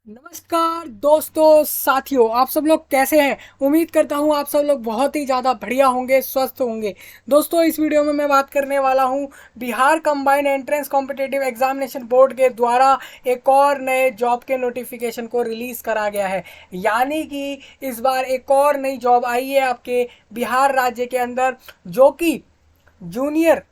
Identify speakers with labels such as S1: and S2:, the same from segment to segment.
S1: नमस्कार दोस्तों साथियों, आप सब लोग कैसे हैं। उम्मीद करता हूं आप सब लोग बहुत ही ज़्यादा बढ़िया होंगे, स्वस्थ होंगे। दोस्तों इस वीडियो में मैं बात करने वाला हूं Bihar combined entrance competitive examination board के द्वारा एक और नए जॉब के नोटिफिकेशन को रिलीज़ करा गया है। यानी कि इस बार एक और नई जॉब आई है आपके बिहार राज्य के अंदर, जो कि जूनियर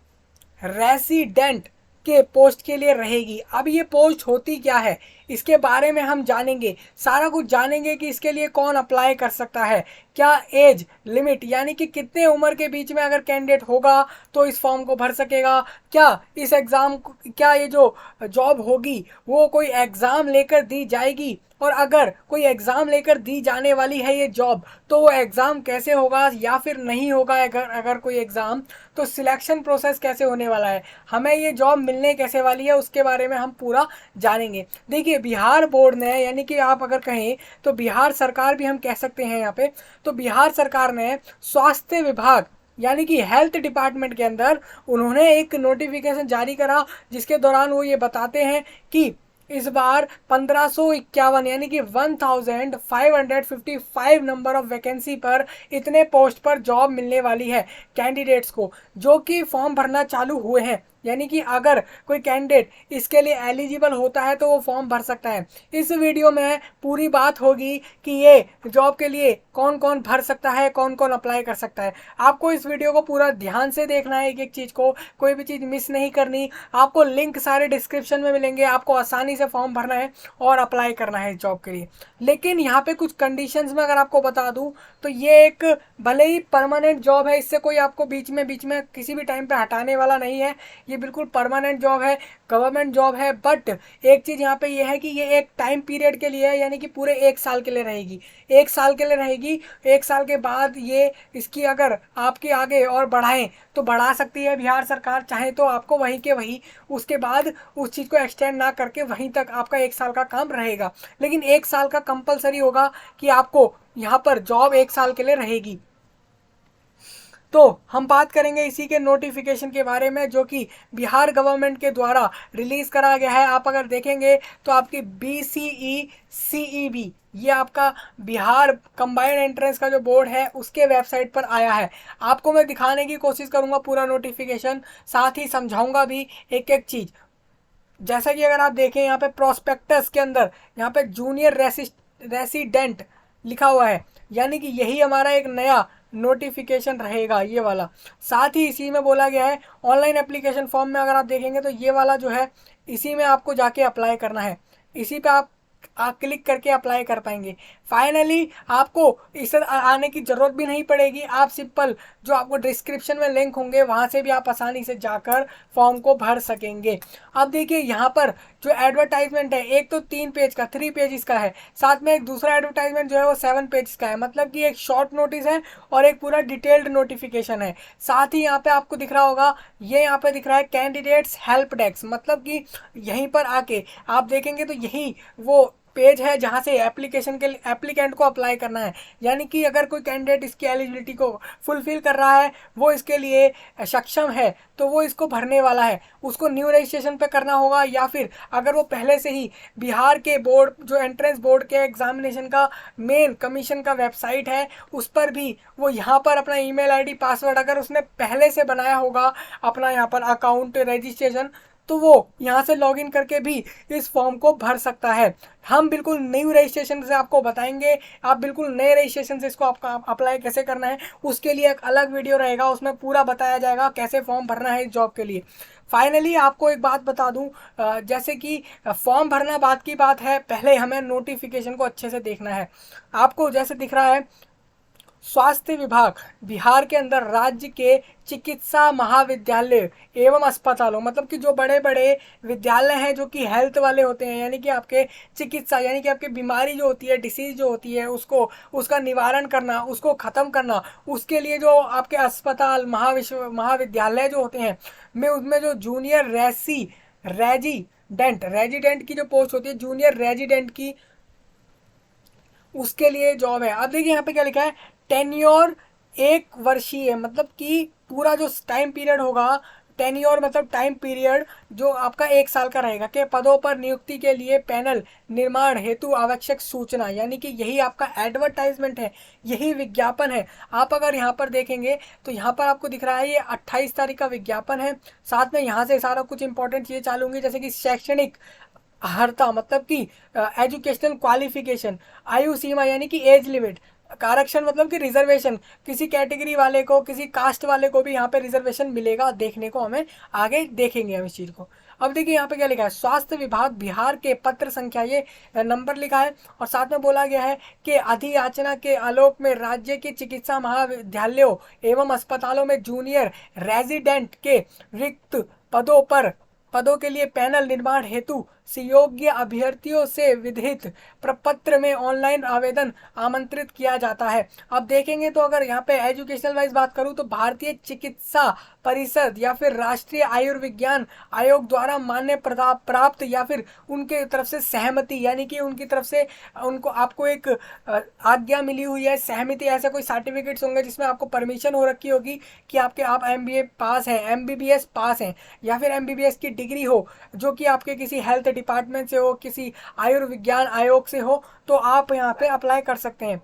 S1: रेसिडेंट के पोस्ट के लिए रहेगी। अब ये पोस्ट होती क्या है, इसके बारे में हम जानेंगे, सारा कुछ जानेंगे कि इसके लिए कौन अप्लाई कर सकता है, क्या एज लिमिट यानी कि कितने उम्र के बीच में अगर कैंडिडेट होगा तो इस फॉर्म को भर सकेगा, क्या इस एग्ज़ाम, क्या ये जो जॉब होगी वो कोई एग्ज़ाम लेकर दी जाएगी, और अगर कोई एग्ज़ाम लेकर दी जाने वाली है ये जॉब तो वो एग्ज़ाम कैसे होगा या फिर नहीं होगा, अगर अगर कोई एग्ज़ाम, तो सिलेक्शन प्रोसेस कैसे होने वाला है, हमें ये जॉब मिलने कैसे वाली है, उसके बारे में हम पूरा जानेंगे। देखिए बिहार बोर्ड ने, यानी कि आप अगर कहें तो बिहार सरकार भी हम कह सकते हैं यहाँ पे, तो बिहार सरकार ने स्वास्थ्य विभाग यानी कि हेल्थ डिपार्टमेंट के अंदर उन्होंने एक नोटिफिकेशन जारी करा, जिसके दौरान वो ये बताते हैं कि इस बार 1551 यानी कि 1555 नंबर ऑफ वैकेंसी पर इतने पोस्ट पर जॉब मिलने वाली है कैंडिडेट्स को, जो कि फॉर्म भरना चालू हुए हैं। यानी कि अगर कोई कैंडिडेट इसके लिए एलिजिबल होता है तो वो फॉर्म भर सकता है। इस वीडियो में पूरी बात होगी कि ये जॉब के लिए कौन कौन भर सकता है, कौन कौन अप्लाई कर सकता है। आपको इस वीडियो को पूरा ध्यान से देखना है, एक एक चीज़ को, कोई भी चीज़ मिस नहीं करनी। आपको लिंक सारे डिस्क्रिप्शन में मिलेंगे, आपको आसानी से फॉर्म भरना है और अप्लाई करना है इस जॉब के लिए। लेकिन यहाँ पे कुछ कंडीशंस में अगर आपको बता दूं तो ये एक भले ही परमानेंट जॉब है, इससे कोई आपको बीच में किसी भी टाइम पे हटाने वाला नहीं है। ये बिल्कुल परमानेंट जॉब है, गवर्नमेंट जॉब है। बट एक चीज़ यहाँ पे ये है कि ये एक टाइम पीरियड के लिए है, यानी कि पूरे 1 साल के लिए रहेगी। 1 साल के लिए रहेगी। 1 साल के बाद ये इसकी अगर आपके आगे और बढ़ाएं तो बढ़ा सकती है बिहार सरकार, चाहे तो आपको वहीं के वहीं उसके बाद उस चीज़ को एक्सटेंड ना करके वहीं तक आपका 1 साल का काम रहेगा। लेकिन 1 साल का कंपलसरी होगा कि आपको यहाँ पर जॉब 1 साल के लिए रहेगी। तो हम बात करेंगे इसी के नोटिफिकेशन के बारे में, जो कि बिहार गवर्नमेंट के द्वारा रिलीज़ करा गया है। आप अगर देखेंगे तो आपकी BCE-CEB, ये आपका बिहार कंबाइंड एंट्रेंस का जो बोर्ड है उसके वेबसाइट पर आया है। आपको मैं दिखाने की कोशिश करूंगा पूरा नोटिफिकेशन, साथ ही समझाऊंगा भी एक एक चीज़। जैसा कि अगर आप देखें यहाँ पे प्रोस्पेक्टस के अंदर यहाँ पे जूनियर रेसिडेंट लिखा हुआ है, यानी कि यही हमारा एक नया नोटिफिकेशन रहेगा ये वाला। साथ ही इसी में बोला गया है ऑनलाइन एप्लीकेशन फॉर्म में, अगर आप देखेंगे तो ये वाला जो है इसी में आपको जाके अप्लाई करना है। इसी पे आप क्लिक करके अप्लाई कर पाएंगे। फाइनली आपको इस आने की ज़रूरत भी नहीं पड़ेगी। आप सिंपल जो आपको डिस्क्रिप्शन में लिंक होंगे वहाँ से भी आप आसानी से जाकर फॉर्म को भर सकेंगे। अब देखिए यहाँ पर जो एडवर्टाइजमेंट है, एक तो 3 पेज का, 3 पेज का है, साथ में एक दूसरा एडवर्टाइजमेंट जो है वो 7 पेज का है। मतलब कि एक शॉर्ट नोटिस है और एक पूरा डिटेल्ड नोटिफिकेशन है। साथ ही यहाँ पे आपको दिख रहा होगा, ये यहाँ पे दिख रहा है कैंडिडेट्स हेल्प डेस्क, मतलब कि यहीं पर आके आप देखेंगे तो यही वो पेज है जहाँ से एप्लीकेशन के एप्लीकेंट को अप्लाई करना है। यानी कि अगर कोई कैंडिडेट इसकी एलिजिबिलिटी को फुलफिल कर रहा है, वो इसके लिए सक्षम है, तो वो इसको भरने वाला है। उसको न्यू रजिस्ट्रेशन पे करना होगा, या फिर अगर वो पहले से ही बिहार के बोर्ड जो एंट्रेंस बोर्ड के एग्जामिनेशन का मेन कमीशन का वेबसाइट है उस पर भी वो यहाँ पर अपना ईमेल आईडी पासवर्ड अगर उसने पहले से बनाया होगा अपना यहाँ पर अकाउंट रजिस्ट्रेशन, तो वो यहाँ से लॉगिन करके भी इस फॉर्म को भर सकता है। हम बिल्कुल न्यू रजिस्ट्रेशन से आपको बताएंगे, आप बिल्कुल नए रजिस्ट्रेशन से इसको आपका अप्लाई कैसे करना है, उसके लिए एक अलग वीडियो रहेगा, उसमें पूरा बताया जाएगा कैसे फॉर्म भरना है इस जॉब के लिए। फाइनली आपको एक बात बता दूं, जैसे कि फॉर्म भरना बात की बात है, पहले हमें नोटिफिकेशन को अच्छे से देखना है। आपको जैसे दिख रहा है स्वास्थ्य विभाग बिहार के अंदर राज्य के चिकित्सा महाविद्यालय एवं अस्पतालों, मतलब कि जो बड़े बड़े विद्यालय हैं जो कि हेल्थ वाले होते हैं, यानी कि आपके चिकित्सा यानी कि आपकी बीमारी जो होती है, डिसीज जो होती है, उसको उसका निवारण करना, उसको ख़त्म करना, उसके लिए जो आपके अस्पताल महाविद्यालय जो होते हैं में उसमें जो जूनियर रेजिडेंट की जो पोस्ट होती है, जूनियर रेजिडेंट की, उसके लिए जॉब है। अब देखिए यहाँ पे क्या लिखा है, टेन्योर 1 वर्षीय, मतलब कि पूरा जो टाइम पीरियड होगा टेन्योर मतलब टाइम पीरियड जो आपका 1 साल का रहेगा, के पदों पर नियुक्ति के लिए पैनल निर्माण हेतु आवश्यक सूचना, यानी कि यही आपका एडवर्टाइजमेंट है, यही विज्ञापन है। आप अगर यहाँ पर देखेंगे तो यहाँ पर आपको दिख रहा है ये 28 तारीख का विज्ञापन है। साथ में यहाँ से सारा कुछ इंपॉर्टेंट चीजें चालू होंगी, जैसे कि शैक्षणिक अर्हता मतलब कि एजुकेशनल क्वालिफिकेशन, आयु सीमा यानी कि एज लिमिट, आरक्षण मतलब कि रिजर्वेशन, किसी कैटेगरी वाले को, किसी कास्ट वाले को भी यहाँ पे रिजर्वेशन मिलेगा, देखने को हमें आगे देखेंगे हम इस चीज को। अब देखिए यहाँ पे क्या लिखा है, स्वास्थ्य विभाग बिहार के पत्र संख्या, ये नंबर लिखा है और साथ में बोला गया है कि अधियाचना के आलोक में राज्य के चिकित्सा महाविद्यालयों एवं अस्पतालों में जूनियर रेजिडेंट के रिक्त पदों के लिए पैनल निर्माण हेतु योग्य अभ्यर्थियों से विधित प्रपत्र में ऑनलाइन आवेदन आमंत्रित किया जाता है। अब देखेंगे तो अगर यहाँ पे एजुकेशनल वाइज बात करूँ तो भारतीय चिकित्सा परिषद या फिर राष्ट्रीय आयुर्विज्ञान आयोग द्वारा मान्य प्राप्त या फिर उनके तरफ से सहमति, यानी कि उनकी तरफ से उनको आपको एक आज्ञा मिली हुई है, सहमति, ऐसे कोई सर्टिफिकेट्स होंगे जिसमें आपको परमिशन हो रखी होगी कि आप MBA पास हैं, MBBS पास हैं, या फिर MBBS की डिग्री हो जो कि आपके किसी हेल्थ डिपार्टमेंट से हो, किसी आयुर्विज्ञान आयोग से हो, तो आप यहाँ पे अप्लाई कर सकते हैं।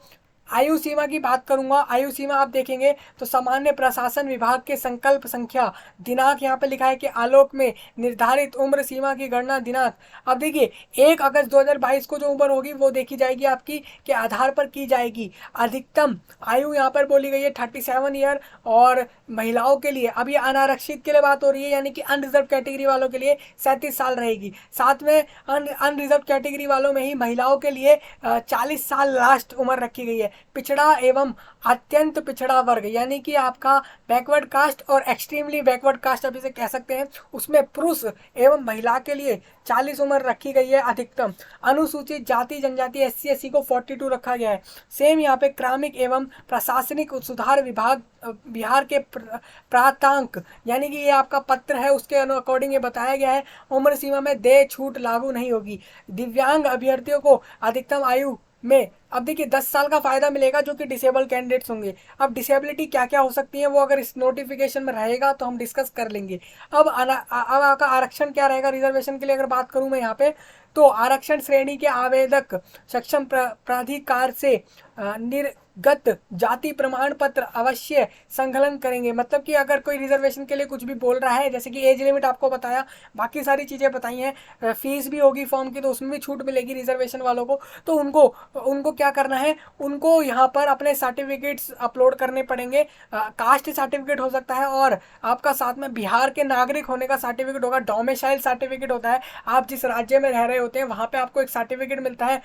S1: आयु सीमा की बात करूंगा, आयु सीमा आप देखेंगे तो सामान्य प्रशासन विभाग के संकल्प संख्या दिनांक यहाँ पे लिखा है कि आलोक में निर्धारित उम्र सीमा की गणना दिनांक। अब देखिए 1 अगस्त 2022 को जो उम्र होगी वो देखी जाएगी आपकी के आधार पर की जाएगी। अधिकतम आयु यहाँ पर बोली गई है 37 ईयर, और महिलाओं के लिए, अब ये अनारक्षित के लिए बात हो रही है, यानी कि अनरिजर्व कैटेगरी वालों के लिए 37 साल रहेगी। साथ में अनरिजर्व कैटेगरी वालों में ही महिलाओं के लिए 40 साल लास्ट उम्र रखी गई है। पिछड़ा एवं अत्यंत पिछड़ा वर्ग, यानी कि आपका बैकवर्ड कास्ट और एक्सट्रीमली बैकवर्ड कास्ट आप इसे कह सकते हैं, उसमें पुरुष एवं महिला के लिए 40 उम्र रखी गई है अधिकतम। अनुसूचित जाति जनजाति SC/SC को 42 रखा गया है। सेम यहाँ पे क्रमिक एवं प्रशासनिक सुधार विभाग बिहार के प्रांतांक, यानी कि ये आपका पत्र है, उसके अकॉर्डिंग ये बताया गया है उम्र सीमा में दे छूट लागू नहीं होगी। दिव्यांग अभ्यर्थियों को अधिकतम आयु में, अब देखिए 10 साल का फायदा मिलेगा जो कि डिसेबल कैंडिडेट्स होंगे। अब डिसेबिलिटी क्या क्या हो सकती है वो अगर इस नोटिफिकेशन में रहेगा तो हम डिस्कस कर लेंगे। अब आपका आरक्षण क्या रहेगा रिजर्वेशन के लिए, अगर बात करूं मैं यहाँ पे, तो आरक्षण श्रेणी के आवेदक सक्षम प्राधिकार से निर्गत जाति प्रमाण पत्र अवश्य संकलन करेंगे। मतलब कि अगर कोई रिजर्वेशन के लिए कुछ भी बोल रहा है, जैसे कि एज लिमिट आपको बताया, बाकी सारी चीज़ें बताई हैं, फीस भी होगी फॉर्म की तो उसमें भी छूट मिलेगी रिजर्वेशन वालों को, तो उनको क्या करना है, उनको यहाँ पर अपने सर्टिफिकेट्स अपलोड करने पड़ेंगे। कास्ट सर्टिफिकेट हो सकता है और आपका साथ में बिहार के नागरिक होने का सर्टिफिकेट होगा। डोमिसाइल सर्टिफिकेट होता है, आप जिस राज्य में रह रहे होते हैं वहाँ पे आपको एक सर्टिफिकेट मिलता है,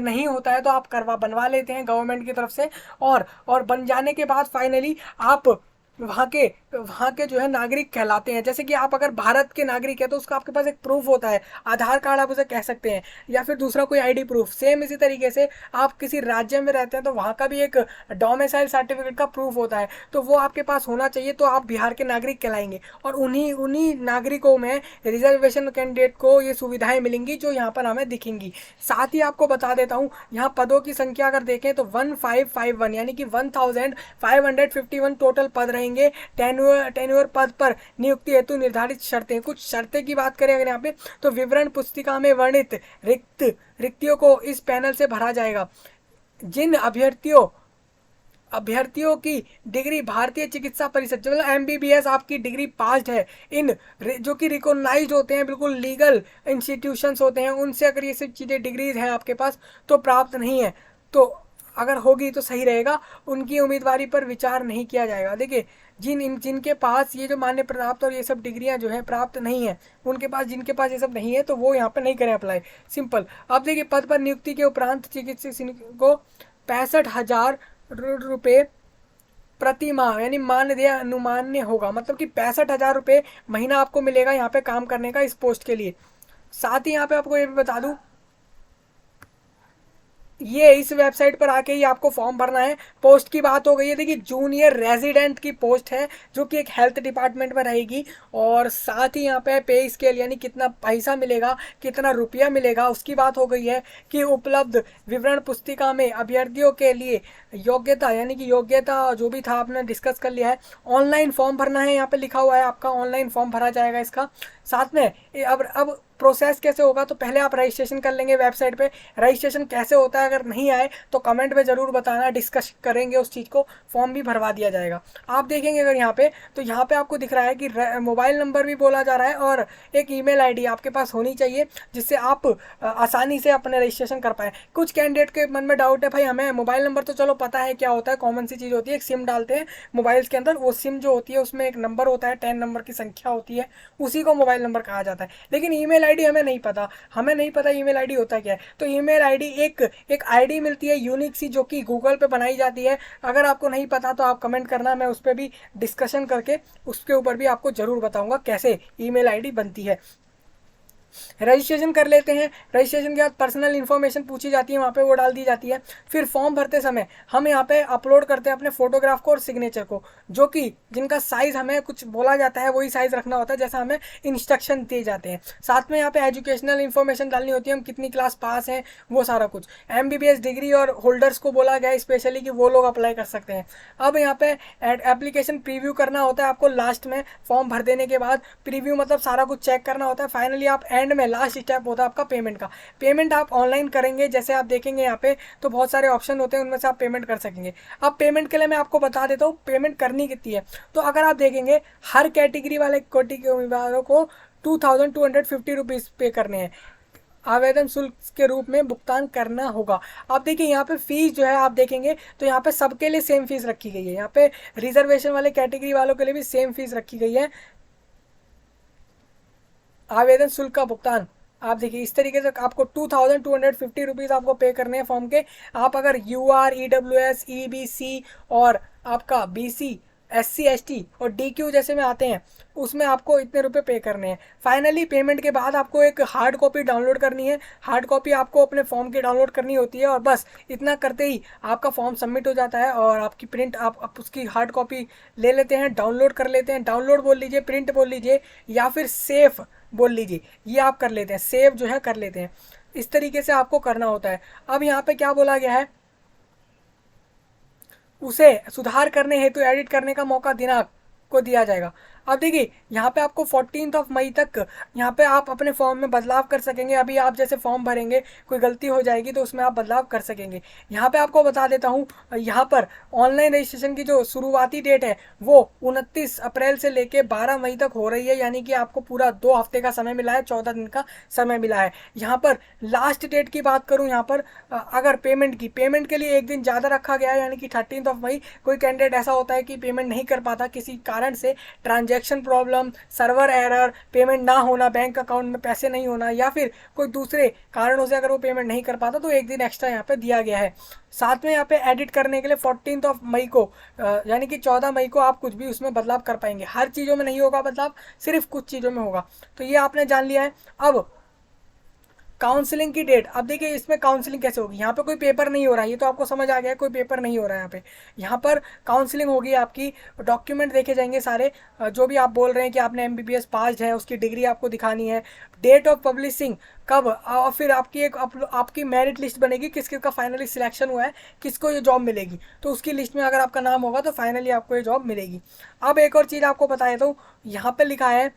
S1: नहीं होता है तो आप बनवा लेते हैं गवर्नमेंट की तरफ से, और बन जाने के बाद फाइनली आप वहाँ के जो है नागरिक कहलाते हैं। जैसे कि आप अगर भारत के नागरिक है तो उसका आपके पास एक प्रूफ होता है, आधार कार्ड आप उसे कह सकते हैं, या फिर दूसरा कोई आईडी प्रूफ। सेम इसी तरीके से आप किसी राज्य में रहते हैं तो वहाँ का भी एक डोमिसाइल सर्टिफिकेट का प्रूफ होता है, तो वो आपके पास होना चाहिए, तो आप बिहार के नागरिक कहलाएंगे। और उन्हीं नागरिकों में रिजर्वेशन कैंडिडेट को ये सुविधाएं मिलेंगी जो यहाँ पर हमें दिखेंगी। साथ ही आपको बता देता हूँ, यहाँ पदों की संख्या अगर देखें तो 1551 यानी कि 1551 टोटल पद रहेंगे। टेन्योर पद पर नियुक्ति हेतु निर्धारित शर्तें, कुछ शर्तें की बात करें अगर यहाँ पे, तो विवरण पुस्तिका में वर्णित रिक्तियों को इस पैनल से भरा जाएगा। जिन अभ्यर्थियों की डिग्री भारतीय चिकित्सा परिषद, मतलब MBBS आपकी डिग्री पास्ड है, इन जो कि रिकॉग्नाइज्ड होते हैं, बिल्कुल लीगल इंस्टीट्यूशंस होते हैं, उनसे अगर ये सब चीज़ें डिग्रीज हैं आपके पास तो प्राप्त नहीं है, तो अगर होगी तो सही रहेगा, उनकी उम्मीदवारी पर विचार नहीं किया जाएगा। देखिए जिनके पास ये जो मान्य प्राप्त और ये सब डिग्रियां जो है प्राप्त नहीं है, जिनके पास ये सब नहीं है तो वो यहाँ पर नहीं करें अप्लाई, सिंपल। अब देखिए पद पर नियुक्ति के उपरांत चिकित्सक को 65,000 रुपये प्रति माह यानी मानदेय अनुमान्य होगा। मतलब कि 65,000 रुपये महीना आपको मिलेगा यहाँ पे काम करने का इस पोस्ट के लिए। साथ ही यहाँ पे आपको ये भी बता दूं ये इस वेबसाइट पर आके ही आपको फॉर्म भरना है। पोस्ट की बात हो गई है, देखिए जूनियर रेजिडेंट की पोस्ट है जो कि एक हेल्थ डिपार्टमेंट में रहेगी। और साथ ही यहाँ पे पे स्केल यानी कितना पैसा मिलेगा, कितना रुपया मिलेगा, उसकी बात हो गई है। कि उपलब्ध विवरण पुस्तिका में अभ्यर्थियों के लिए योग्यता, यानी कि योग्यता जो भी था आपने डिस्कस कर लिया है। ऑनलाइन फॉर्म भरना है, यहाँ पे लिखा हुआ है आपका ऑनलाइन फॉर्म भरा जाएगा इसका। साथ में अब प्रोसेस कैसे होगा, तो पहले आप रजिस्ट्रेशन कर लेंगे वेबसाइट पे। रजिस्ट्रेशन कैसे होता है अगर नहीं आए तो कमेंट में ज़रूर बताना, डिस्कस करेंगे उस चीज़ को। फॉर्म भी भरवा दिया जाएगा। आप देखेंगे अगर यहाँ पे, तो यहाँ पे आपको दिख रहा है कि मोबाइल नंबर भी बोला जा रहा है और एक ईमेल आईडी आपके पास होनी चाहिए, जिससे आप आसानी से अपने रजिस्ट्रेशन कर पाए। कुछ कैंडिडेट के मन में डाउट है, भाई हमें मोबाइल नंबर तो चलो पता है क्या होता है, कॉमन सी चीज़ होती है, एक सिम डालते हैं मोबाइल्स के अंदर, वो सिम जो होती है उसमें एक नंबर होता है, 10 नंबर की संख्या होती है, उसी को मोबाइल नंबर कहा जाता है। लेकिन ईमेल आईडी हमें नहीं पता ईमेल आईडी होता क्या है। तो ईमेल आईडी एक आईडी मिलती है यूनिक सी, जो कि गूगल पे बनाई जाती है। अगर आपको नहीं पता तो आप कमेंट करना, मैं उस पर भी डिस्कशन करके उसके ऊपर भी आपको जरूर बताऊंगा कैसे ईमेल आईडी बनती है। रजिस्ट्रेशन कर लेते हैं। रजिस्ट्रेशन के बाद पर्सनल इन्फॉर्मेशन पूछी जाती है, वहाँ पे वो डाल दी जाती है। फिर फॉर्म भरते समय हम यहाँ पे अपलोड करते हैं अपने फोटोग्राफ को और सिग्नेचर को, जो कि जिनका साइज हमें कुछ बोला जाता है वही साइज रखना होता है जैसा हमें इंस्ट्रक्शन दिए जाते हैं। साथ में यहाँ पे एजुकेशनल इन्फॉर्मेशन डालनी होती है, हम कितनी क्लास पास हैं, वो सारा कुछ। MBBS डिग्री और होल्डर्स को बोला गया है स्पेशली कि वो लोग अप्लाई कर सकते हैं। अब यहाँ पे एप्लीकेशन प्रीव्यू करना होता है आपको लास्ट में, फॉर्म भर देने के बाद प्रीव्यू मतलब सारा कुछ चेक करना होता है। फाइनली आप एंड में लास्ट स्टेप होता है आपका पेमेंट का। पेमेंट आप ऑनलाइन करेंगे, जैसे आप देखेंगे यहाँ पे तो बहुत सारे ऑप्शन होते हैं, उनमें से आप पेमेंट कर सकेंगे। अब पेमेंट के लिए मैं आपको बता देता हूँ पेमेंट करनी कितनी है। तो अगर आप देखेंगे हर कैटेगरी वालों को 2250 रुपीज़ पे करने हैं, आवेदन शुल्क के रूप में भुगतान करना होगा। आप देखिए यहाँ पे फीस जो है आप देखेंगे तो यहाँ पे सबके लिए सेम फीस रखी गई है। यहाँ पे रिजर्वेशन वाले कैटेगरी वालों के लिए भी सेम फीस रखी गई है। आवेदन शुल्क का भुगतान आप देखिए इस तरीके से आपको 2250 रुपीज़ आपको पे करने हैं फॉर्म के। आप अगर UR EWS EBC और आपका BC SC ST और DQ जैसे में आते हैं, उसमें आपको इतने रुपए पे करने हैं। फाइनली पेमेंट के बाद आपको एक हार्ड कॉपी डाउनलोड करनी है। हार्ड कॉपी आपको अपने फॉर्म की डाउनलोड करनी होती है और बस इतना करते ही आपका फॉर्म सबमिट हो जाता है। और आपकी प्रिंट आप उसकी हार्ड कॉपी ले लेते हैं, डाउनलोड कर लेते हैं। डाउनलोड बोल लीजिए, प्रिंट बोल लीजिए, या फिर सेफ बोल लीजिए, ये आप कर लेते हैं, सेव जो है कर लेते हैं। इस तरीके से आपको करना होता है। अब यहाँ पे क्या बोला गया है, उसे सुधार करने हेतु एडिट करने का मौका दिनांक को दिया जाएगा। अब देखिए यहाँ पे आपको 14 मई तक यहाँ पे आप अपने फॉर्म में बदलाव कर सकेंगे। अभी आप जैसे फॉर्म भरेंगे कोई गलती हो जाएगी तो उसमें आप बदलाव कर सकेंगे। यहाँ पे आपको बता देता हूँ, यहाँ पर ऑनलाइन रजिस्ट्रेशन की जो शुरुआती डेट है वो 29 अप्रैल से लेके 12 मई तक हो रही है, यानी कि आपको पूरा 2 हफ्ते का समय मिला है, 14 दिन का समय मिला है। यहाँ पर लास्ट डेट की बात करूँ, यहाँ पर अगर पेमेंट के लिए एक दिन ज़्यादा रखा गया है, यानी कि 13 मई। कोई कैंडिडेट ऐसा होता है कि पेमेंट नहीं कर पाता किसी कारण से, transaction problem, server error, payment ना होना, बैंक अकाउंट में पैसे नहीं होना, या फिर कोई दूसरे कारणों से अगर वो पेमेंट नहीं कर पाता, तो एक दिन एक्स्ट्रा यहाँ पे दिया गया है। साथ में यहाँ पे एडिट करने के लिए 14 मई को यानी कि 14 मई को आप कुछ भी उसमें बदलाव कर पाएंगे। हर चीज़ों में नहीं होगा बदलाव, सिर्फ कुछ चीज़ों में होगा। तो ये आपने जान लिया है। अब काउंसलिंग की डेट, अब देखिए इसमें काउंसलिंग कैसे होगी। यहाँ पे कोई पेपर नहीं हो रहा है, ये तो आपको समझ आ गया है, कोई पेपर नहीं हो रहा है यहाँ पे। यहाँ पर काउंसलिंग होगी आपकी, डॉक्यूमेंट देखे जाएंगे सारे, जो भी आप बोल रहे हैं कि आपने MBBS पास है उसकी डिग्री आपको दिखानी है। डेट ऑफ पब्लिशिंग कब, और फिर आपकी आपकी मेरिट लिस्ट बनेगी, किस किस का फाइनली सिलेक्शन हुआ है, किसको ये जॉब मिलेगी, तो उसकी लिस्ट में अगर आपका नाम होगा तो फाइनली आपको ये जॉब मिलेगी। अब एक और चीज़ आपको बता देता हूँ, यहाँ पे लिखा है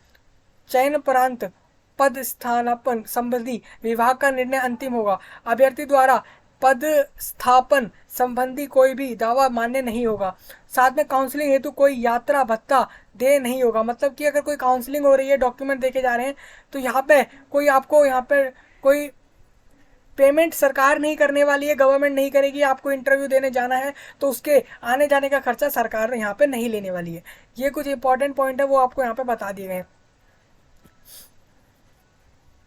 S1: चयन प्रांत पद स्थानापन संबंधी विभाग का निर्णय अंतिम होगा। अभ्यर्थी द्वारा पद स्थापन संबंधी कोई भी दावा मान्य नहीं होगा। साथ में काउंसलिंग हेतु कोई यात्रा भत्ता दे नहीं होगा। मतलब कि अगर कोई काउंसलिंग हो रही है, डॉक्यूमेंट देखे जा रहे हैं, तो यहाँ पे कोई आपको यहाँ पे कोई पेमेंट सरकार नहीं करने वाली है, गवर्नमेंट नहीं करेगी। आपको इंटरव्यू देने जाना है तो उसके आने जाने का खर्चा सरकार यहाँ पे नहीं लेने वाली है। ये कुछ इंपॉर्टेंट पॉइंट है, वो आपको यहाँ पे बता दिए गए हैं।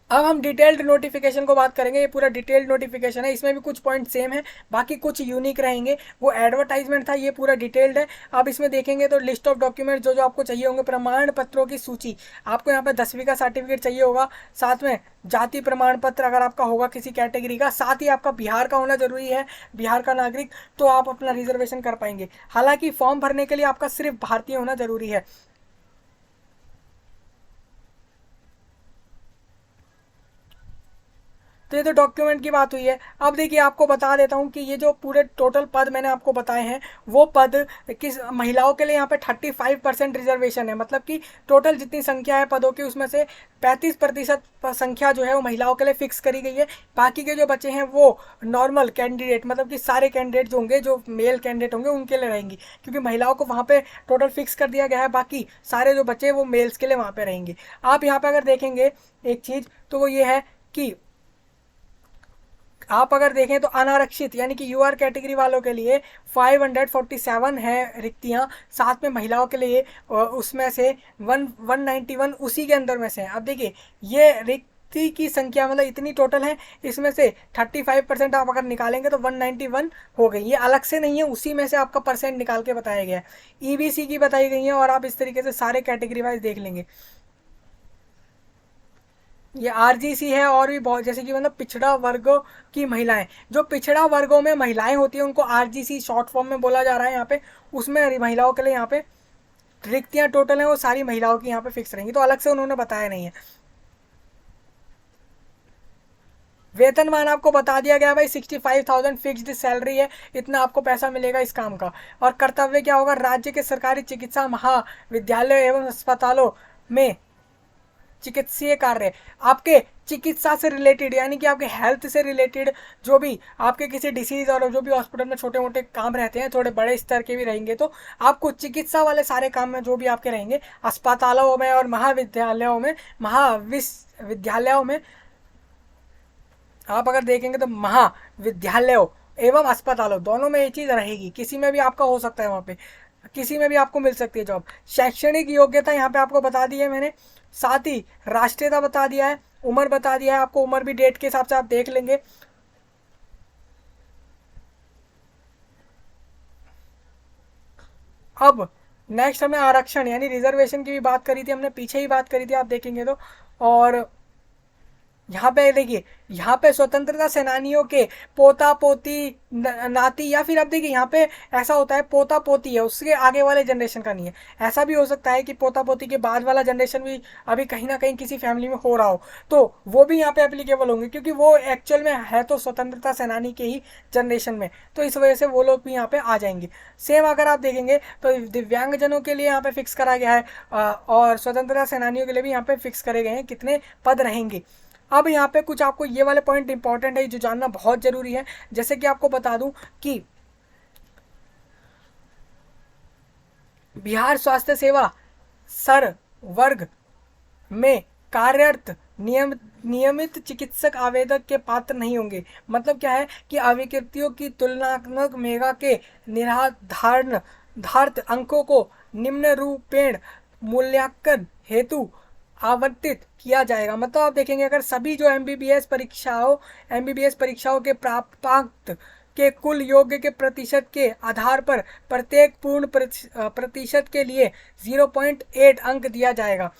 S1: अब हम डिटेल्ड नोटिफिकेशन को बात करेंगे। ये पूरा डिटेल्ड नोटिफिकेशन है, इसमें भी कुछ पॉइंट सेम है, बाकी कुछ यूनिक रहेंगे। वो एडवर्टाइजमेंट था, ये पूरा डिटेल्ड है। अब इसमें देखेंगे तो लिस्ट ऑफ डॉक्यूमेंट जो जो आपको चाहिए होंगे, प्रमाण पत्रों की सूची। आपको यहाँ पे 10वीं का सर्टिफिकेट चाहिए होगा, साथ में जाति प्रमाण पत्र अगर आपका होगा किसी कैटेगरी का, साथ ही आपका बिहार का होना जरूरी है, बिहार का नागरिक, तो आप अपना रिजर्वेशन कर पाएंगे। हालांकि फॉर्म भरने के लिए आपका सिर्फ भारतीय होना जरूरी है। तो ये तो डॉक्यूमेंट की बात हुई है। अब देखिए आपको बता देता हूँ कि ये जो पूरे टोटल पद मैंने आपको बताए हैं, वो पद किस महिलाओं के लिए यहाँ पे 35% रिजर्वेशन है। मतलब कि टोटल जितनी संख्या है पदों की, उसमें से 35% संख्या जो है वो महिलाओं के लिए फिक्स करी गई है। बाकी के जो बचे हैं वो नॉर्मल कैंडिडेट, मतलब कि सारे कैंडिडेट जो होंगे, जो मेल कैंडिडेट होंगे, उनके लिए रहेंगी, क्योंकि महिलाओं को वहाँ पे टोटल फिक्स कर दिया गया है। बाकी सारे जो बचे वो मेल्स के लिए वहाँ पे रहेंगे। आप यहाँ पे अगर देखेंगे एक चीज़, तो वो ये है कि आप अगर देखें तो अनारक्षित यानी कि यूआर कैटेगरी वालों के लिए 547 है रिक्तियां, साथ में महिलाओं के लिए उसमें से 191 उसी के अंदर में से है। अब देखिए ये रिक्ति की संख्या मतलब इतनी टोटल है, इसमें से 35% आप अगर निकालेंगे तो 191 हो गई। ये अलग से नहीं है, उसी में से आपका परसेंट निकाल के बताया गया है। ईबीसी की बताई गई है, और आप इस तरीके से सारे कैटेगरी वाइज देख लेंगे। ये आरजीसी है, और भी बहुत, जैसे कि मतलब पिछड़ा वर्गों की महिलाएं, जो पिछड़ा वर्गों में महिलाएं होती हैं उनको आरजीसी शॉर्ट फॉर्म में बोला जा रहा है यहाँ पे। उसमें महिलाओं के लिए यहाँ पे रिक्तियां टोटल हैं वो सारी महिलाओं की यहाँ पे फिक्स रहेंगी, तो अलग से उन्होंने बताया नहीं है। वेतनमान आपको बता दिया गया भाई, 65,000 फिक्स्ड सैलरी है, इतना आपको पैसा मिलेगा इस काम का। और कर्तव्य क्या होगा, राज्य के सरकारी चिकित्सा महाविद्यालय एवं अस्पतालों में चिकित्सीय कार्य, आपके चिकित्सा से रिलेटेड यानी कि आपके हेल्थ से रिलेटेड जो भी आपके किसी डिसीज और जो भी हॉस्पिटल में छोटे मोटे काम रहते हैं, थोड़े बड़े स्तर के भी रहेंगे, तो आपको चिकित्सा वाले सारे काम में जो भी आपके रहेंगे अस्पतालों में और महाविद्यालयों में आप अगर देखेंगे तो महाविद्यालयों एवं अस्पतालों दोनों में ये चीज़ रहेगी। किसी में भी आपका हो सकता है, वहाँ पे किसी में भी आपको मिल सकती है जॉब। शैक्षणिक योग्यता यहाँ पे आपको बता दी है मैंने, साथ ही राष्ट्रीयता बता दिया है, उम्र बता दिया है आपको, उम्र भी डेट के हिसाब से आप देख लेंगे। अब नेक्स्ट हमें आरक्षण यानी रिजर्वेशन की भी बात करी थी हमने, पीछे ही बात करी थी आप देखेंगे तो। और यहाँ पे देखिए, यहाँ पे स्वतंत्रता सेनानियों के पोता पोती नाती, या फिर अब देखिए यहाँ पे ऐसा होता है पोता पोती है, उसके आगे वाले जनरेशन का नहीं है। ऐसा भी हो सकता है कि पोता पोती के बाद वाला जनरेशन भी अभी कहीं ना कहीं किसी फैमिली में हो रहा हो, तो वो भी यहाँ पे एप्लीकेबल होंगे, क्योंकि वो एक्चुअल में है तो स्वतंत्रता सेनानी के ही जनरेशन में, तो इस वजह से वो लोग भी यहाँ पे आ जाएंगे। सेम अगर आप देखेंगे तो दिव्यांगजनों के लिए यहाँ पे फिक्स करा गया है, और स्वतंत्रता सेनानियों के लिए भी यहाँ पे फिक्स करे गए हैं कितने पद रहेंगे। अब यहाँ पे कुछ आपको ये वाले पॉइंट इंपॉर्टेंट है जो जानना बहुत जरूरी है। जैसे कि आपको बता दूं कि बिहार स्वास्थ्य सेवा सर वर्ग में कार्यरत नियमित चिकित्सक आवेदक के पात्र नहीं होंगे। मतलब क्या है कि अभिकृतियों की तुलनात्मक मेगा के निर्धारण धार्त अंकों को निम्न रूपेण मूल्यांकन हेतु आवंटित किया जाएगा। मतलब आप देखेंगे अगर सभी जो एमबीबीएस परीक्षाओं के प्राप्तांक के कुल योग्य के प्रतिशत के आधार पर प्रत्येक पूर्ण प्रतिशत के लिए 0.8 अंक दिया जाएगा।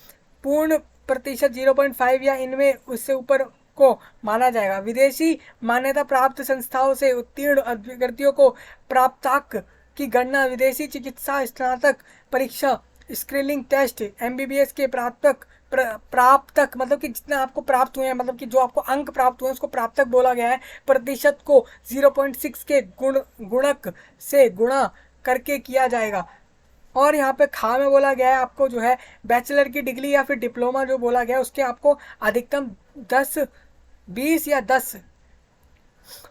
S1: पूर्ण प्रतिशत 0.5 या इनमें उससे ऊपर को माना जाएगा। विदेशी मान्यता प्राप्त संस्थाओं से उत्तीर्ण अभ्यर्थियों को प्राप्तांक की गणना विदेशी चिकित्सा स्नातक परीक्षा स्क्रीनिंग टेस्ट एमबीबीएस के प्राप्तक मतलब कि जितना आपको प्राप्त हुए हैं, मतलब कि जो आपको अंक प्राप्त हुए हैं उसको प्राप्तक बोला गया है। प्रतिशत को 0.6 के गुणक से गुणा करके किया जाएगा। और यहाँ पे खा में बोला गया है आपको जो है बैचलर की डिग्री या फिर डिप्लोमा जो बोला गया है उसके आपको अधिकतम 10 20 या 10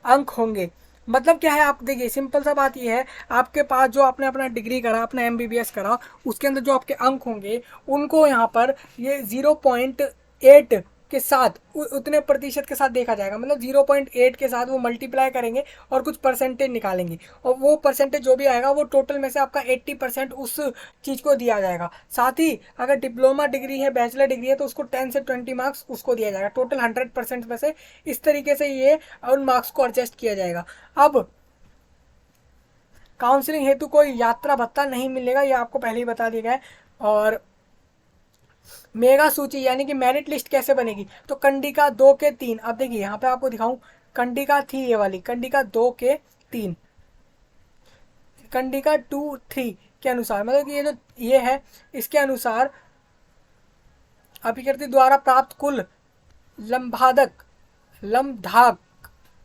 S1: अंक होंगे। मतलब क्या है, आप देखिए सिंपल सा बात ये है, आपके पास जो आपने अपना डिग्री करा, अपना एमबीबीएस करा, उसके अंदर जो आपके अंक होंगे उनको यहाँ पर ये 0.8 के साथ उतने प्रतिशत के साथ देखा जाएगा, मतलब 0.8 के साथ वो मल्टीप्लाई करेंगे और कुछ परसेंटेज निकालेंगे, और वो परसेंटेज जो भी आएगा वो टोटल में से आपका 80% उस चीज़ को दिया जाएगा। साथ ही अगर डिप्लोमा डिग्री है, बैचलर डिग्री है, तो उसको 10 से 20 मार्क्स उसको दिया जाएगा, टोटल 100% में से इस तरीके से ये उन मार्क्स को एडजस्ट किया जाएगा। अब काउंसलिंग हेतु कोई यात्रा भत्ता नहीं मिलेगा, ये आपको पहले ही बता दिया गया है। और मेगा सूची यानी कि मेरिट लिस्ट कैसे बनेगी, तो कंडिका 2 के 3, अब देखिए यहाँ पे आपको दिखाऊं, कंडिका थी ये वाली, कंडिका 2 के 3, कंडिका 2-3 के अनुसार, मतलब कि ये जो ये है इसके अनुसार अभिकृति द्वारा प्राप्त कुल लंबाधक लंबधाक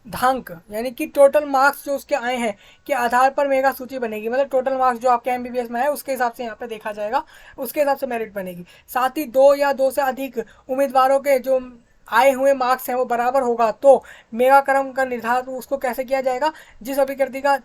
S1: धांक यानी कि टोटल मार्क्स जो उसके आए हैं के आधार पर मेगा सूची बनेगी, मतलब टोटल मार्क्स जो आपके एमबीबीएस में है उसके हिसाब से यहाँ पे देखा जाएगा, उसके हिसाब से मेरिट बनेगी। साथ ही 2 या 2 से अधिक उम्मीदवारों के जो आए हुए मार्क्स हैं वो बराबर होगा तो मेगा क्रम का निर्धारण उसको कैसे किया जाएगा, जिस अभिकृति का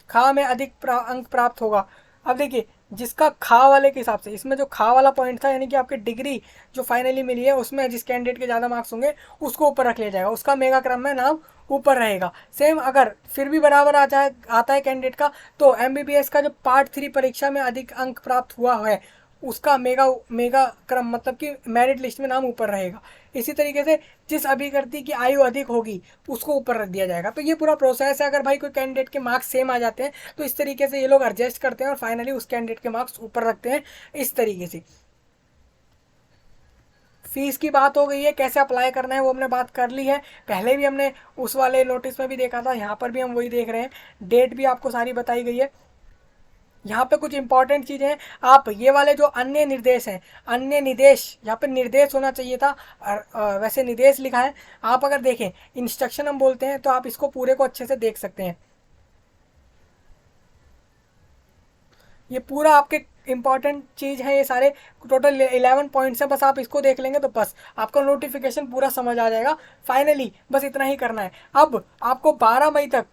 S1: खा में अधिक अंक प्राप्त होगा। अब देखिए जिसका खा वाले के हिसाब से, इसमें जो खा वाला पॉइंट था यानी कि आपकी डिग्री जो फाइनली मिली है उसमें जिस कैंडिडेट के ज़्यादा मार्क्स होंगे उसको ऊपर रख लिया जाएगा, उसका मेगा क्रम में नाम ऊपर रहेगा। सेम अगर फिर भी बराबर आता है कैंडिडेट का, तो एमबीबीएस का जो पार्ट 3 परीक्षा में अधिक अंक प्राप्त हुआ है उसका मेगा क्रम मतलब कि मेरिट लिस्ट में नाम ऊपर रहेगा। इसी तरीके से जिस अभिकृति की आयु अधिक होगी उसको ऊपर रख दिया जाएगा। तो ये पूरा प्रोसेस है। अगर भाई कोई कैंडिडेट के मार्क्स सेम आ जाते हैं तो इस तरीके से ये लोग एडजस्ट करते हैं और फाइनली उस कैंडिडेट के मार्क्स ऊपर रखते हैं इस तरीके से। फीस की बात हो गई है, कैसे अप्लाई करना है वो हमने बात कर ली है, पहले भी हमने उस वाले नोटिस में भी देखा था, यहाँ पर भी हम वही देख रहे हैं, डेट भी आपको सारी बताई गई है। यहाँ पे कुछ इंपॉर्टेंट चीज़ें हैं, आप ये वाले जो अन्य निर्देश हैं, अन्य निर्देश, यहाँ पे निर्देश होना चाहिए था वैसे निर्देश लिखा है। आप अगर देखें इंस्ट्रक्शन हम बोलते हैं तो आप इसको पूरे को अच्छे से देख सकते हैं। ये पूरा आपके इंपॉर्टेंट चीज़ है, ये सारे टोटल 11 पॉइंट्स है, बस आप इसको देख लेंगे तो बस आपका नोटिफिकेशन पूरा समझ आ जाएगा। फाइनली बस इतना ही करना है। अब आपको 12 मई तक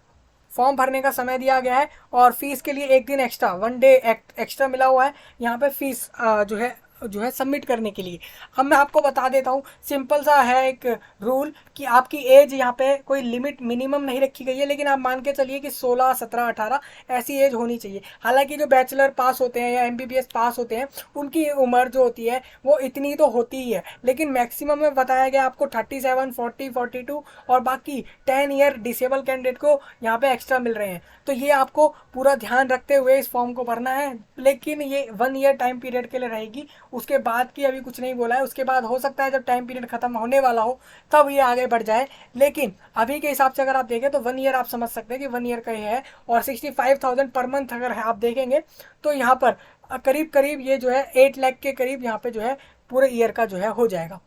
S1: फॉर्म भरने का समय दिया गया है और फीस के लिए एक दिन एक्स्ट्रा, 1 डे एक्स्ट्रा मिला हुआ है यहाँ पे फीस जो है सबमिट करने के लिए। अब मैं आपको बता देता हूँ, सिंपल सा है एक रूल कि आपकी एज यहाँ पे कोई लिमिट मिनिमम नहीं रखी गई है, लेकिन आप मान के चलिए कि 16, 17, 18 ऐसी एज होनी चाहिए। हालांकि जो बैचलर पास होते हैं या एमबीबीएस पास होते हैं उनकी उम्र जो होती है वो इतनी तो होती ही है, लेकिन मैक्सिमम में बताया गया आपको 37, 40, 42 और बाकी 10 ईयर डिसेबल कैंडिडेट को यहाँ पे एक्स्ट्रा मिल रहे हैं। तो ये आपको पूरा ध्यान रखते हुए इस फॉर्म को भरना है, लेकिन ये 1 ईयर टाइम पीरियड के लिए रहेगी, उसके बाद की अभी कुछ नहीं बोला है। उसके बाद हो सकता है जब टाइम पीरियड खत्म होने वाला हो तब ये आगे बढ़ जाए, लेकिन अभी के हिसाब से अगर आप देखें तो 1 ईयर आप समझ सकते हैं कि 1 ईयर का ही है। और 65,000 पर मंथ अगर आप देखेंगे तो यहाँ पर करीब करीब ये जो है 8 लाख के करीब यहाँ पे जो है पूरे ईयर का जो है हो जाएगा।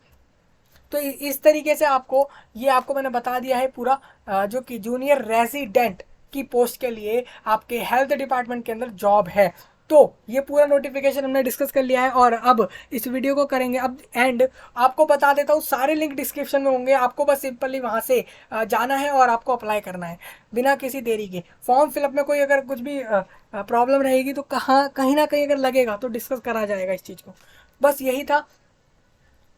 S1: तो इस तरीके से आपको ये आपको मैंने बता दिया है पूरा, जो कि जूनियर रेजिडेंट की पोस्ट के लिए आपके हेल्थ डिपार्टमेंट के अंदर जॉब है। तो ये पूरा नोटिफिकेशन हमने डिस्कस कर लिया है और अब इस वीडियो को करेंगे अब एंड। आपको बता देता हूँ सारे लिंक डिस्क्रिप्शन में होंगे, आपको बस सिंपली वहाँ से जाना है और आपको अप्लाई करना है बिना किसी देरी के। फॉर्म फिलअप में कोई अगर कुछ भी प्रॉब्लम रहेगी तो कहीं ना कहीं अगर लगेगा तो डिस्कस करा जाएगा इस चीज़ को। बस यही था,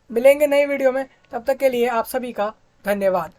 S1: मिलेंगे नई वीडियो में, तब तक के लिए आप सभी का धन्यवाद।